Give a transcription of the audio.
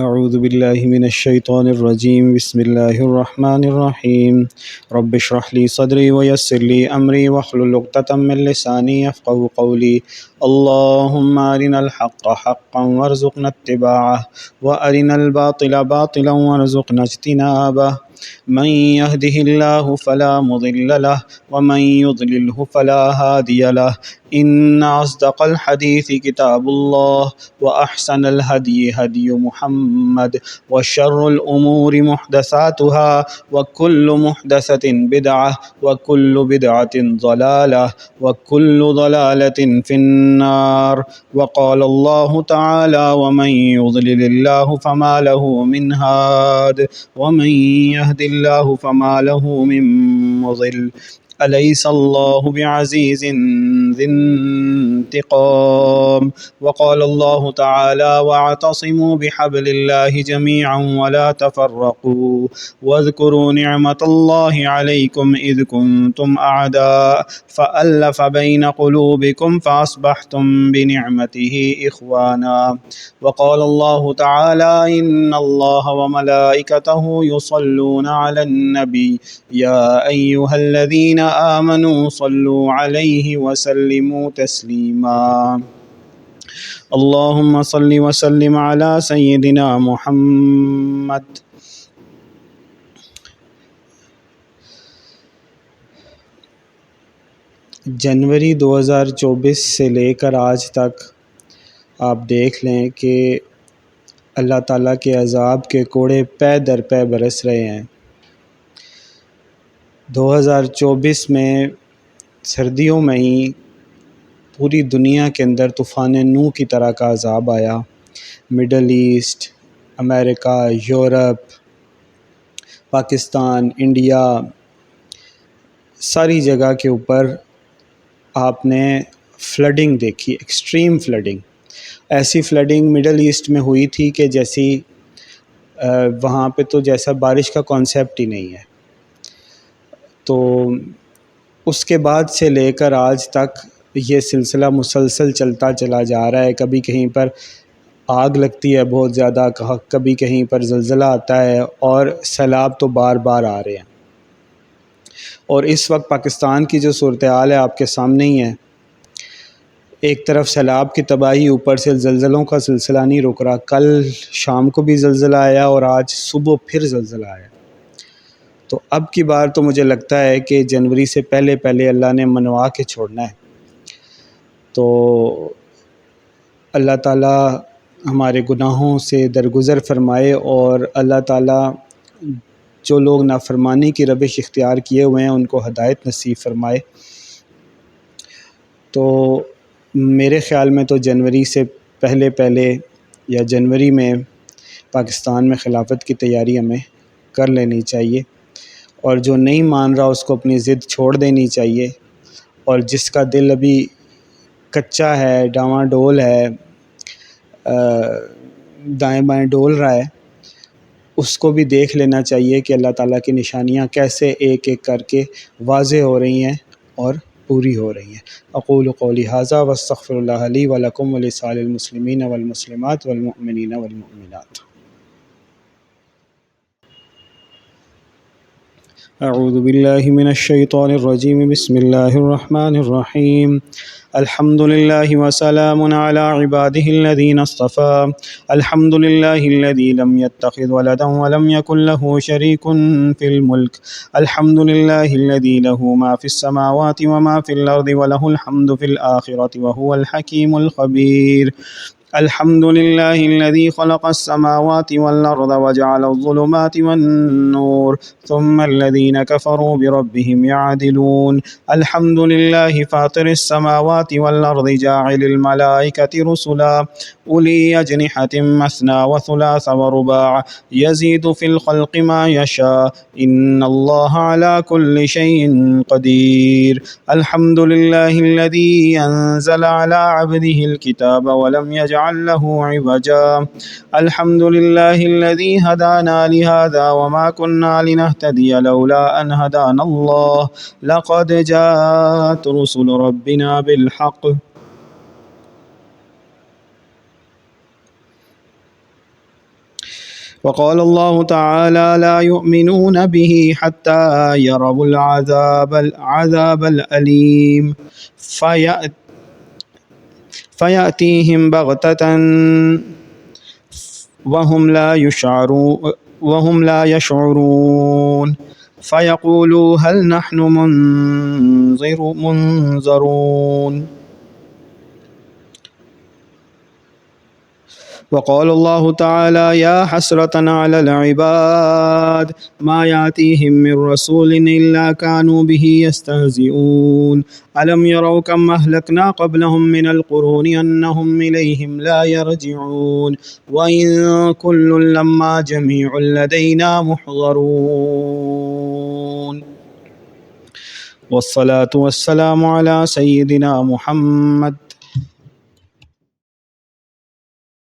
اعوذ باللہ من الشیطان الرجیم بسم اللہ الرحمن الرحیم رب اشرح لی صدری ویسر لی امری واحلل عقدۃ من لسانی یفقهوا قولی اللہم ارنا الحق حقا وارزقنا اتباعه وارنا الباطل باطلا وارزقنا اجتنابه من يهده الله فلا مضل له ومن يضلله فلا هادي له إن أصدق الحديث كتاب الله وأحسن الهدي هدي محمد وشر الأمور محدثاتها وكل محدثة بدعة وكل بدعة ضلالة وكل ضلالة في النار. وقال الله تعالى ومن يضلل الله فما له من هاد ومن يهد الله فما له من مضل. أليس الله بعزيز ذي انتقام. وقال الله تعالى واعتصموا بحبل الله جميعا ولا تفرقوا واذكروا نعمة الله عليكم إذ كنتم أعداء فألف بين قلوبكم فأصبحتم بنعمته إخوانا. وقال الله تعالى إن الله وملائكته يصلون على النبي يا أيها الذين آمنوا صلوا عليه وسلموا تسليما. اللهم صل وسلم على سيدنا محمد. جنوری 2024 سے لے کر آج تک آپ دیکھ لیں کہ اللہ تعالیٰ کے عذاب کے کوڑے پے در پے برس رہے ہیں. 2024 میں سردیوں میں ہی پوری دنیا کے اندر طوفان نوح کی طرح کا عذاب آیا. مڈل ایسٹ، امریکہ، یورپ، پاکستان، انڈیا، ساری جگہ کے اوپر آپ نے فلڈنگ دیکھی، ایکسٹریم فلڈنگ. ایسی فلڈنگ مڈل ایسٹ میں ہوئی تھی کہ جیسی وہاں پہ تو جیسا بارش کا کانسیپٹ ہی نہیں ہے. تو اس کے بعد سے لے کر آج تک یہ سلسلہ مسلسل چلتا چلا جا رہا ہے. کبھی کہیں پر آگ لگتی ہے بہت زیادہ، کبھی کہیں پر زلزلہ آتا ہے، اور سیلاب تو بار بار آ رہے ہیں. اور اس وقت پاکستان کی جو صورتحال ہے آپ کے سامنے ہی ہے. ایک طرف سیلاب کی تباہی، اوپر سے زلزلوں کا سلسلہ نہیں رک رہا. کل شام کو بھی زلزلہ آیا اور آج صبح پھر زلزلہ آیا. تو اب کی بار تو مجھے لگتا ہے کہ جنوری سے پہلے پہلے اللہ نے منوا کے چھوڑنا ہے. تو اللہ تعالیٰ ہمارے گناہوں سے درگزر فرمائے، اور اللہ تعالیٰ جو لوگ نافرمانی کی روش اختیار کیے ہوئے ہیں ان کو ہدایت نصیب فرمائے. تو میرے خیال میں تو جنوری سے پہلے پہلے یا جنوری میں پاکستان میں خلافت کی تیاری ہمیں کر لینی چاہیے، اور جو نہیں مان رہا اس کو اپنی ضد چھوڑ دینی چاہیے. اور جس کا دل ابھی کچا ہے، ڈاواں ڈول ہے، دائیں بائیں ڈول رہا ہے، اس کو بھی دیکھ لینا چاہیے کہ اللہ تعالیٰ کی نشانیاں کیسے ایک ایک کر کے واضح ہو رہی ہیں اور پوری ہو رہی ہیں. اقول قولی ھذا واستغفر اللہ لی ولکم ولسائر المسلمین والمسلمات والمؤمنین والمؤمنات. اعوذ باللہ من الشیطان الرجیم بسم اللہ الرحمن الرحیم. الحمد للہ وسلام علی عباده الذین اصطفى. الحمد للہ الذی لم يتخذ ولدا ولم يكن له شریک فی الملک. الحمد للہ الذی له ما فی السماوات وما فی الارض وله الحمد فی الآخرة وهو الحکیم الخبیر. الحمد للہ الذی خلق السماوات والارض وجعل الظلمات والنور ثم الذین کفروا بربهم يعدلون. الحمد للہ فاطر السماوات والارض جاعل الملائکة رسلا اولی اجنحة مثنى وثلاث ورباع یزید فی الخلق ما یشاء ان اللہ علی کل شیء قدیر. الحمد للہ الذی انزل علی عبده الكتاب ولم یجعل له عوجا. الحمد للہ الذی هدانا لهذا وما كنا لنهتدي لولا ان هدانا اللہ لقد جاءت رسل ربنا بالحق. وقال الله تعالى لا يؤمنون به حتى يروا العذاب الأليم فيأتيهم بغتة وهم لا يشعرون فيقولوا هل نحن منظرون. وقال الله تعالى يا حسرة على العباد ما يأتيهم من رسول إلا كانوا به يستهزئون ألم يروا كم أهلكنا قبلهم من القرون أنهم إليهم لا يرجعون وإن كل لما جميع لدينا محضرون. والصلاة والسلام على سيدنا محمد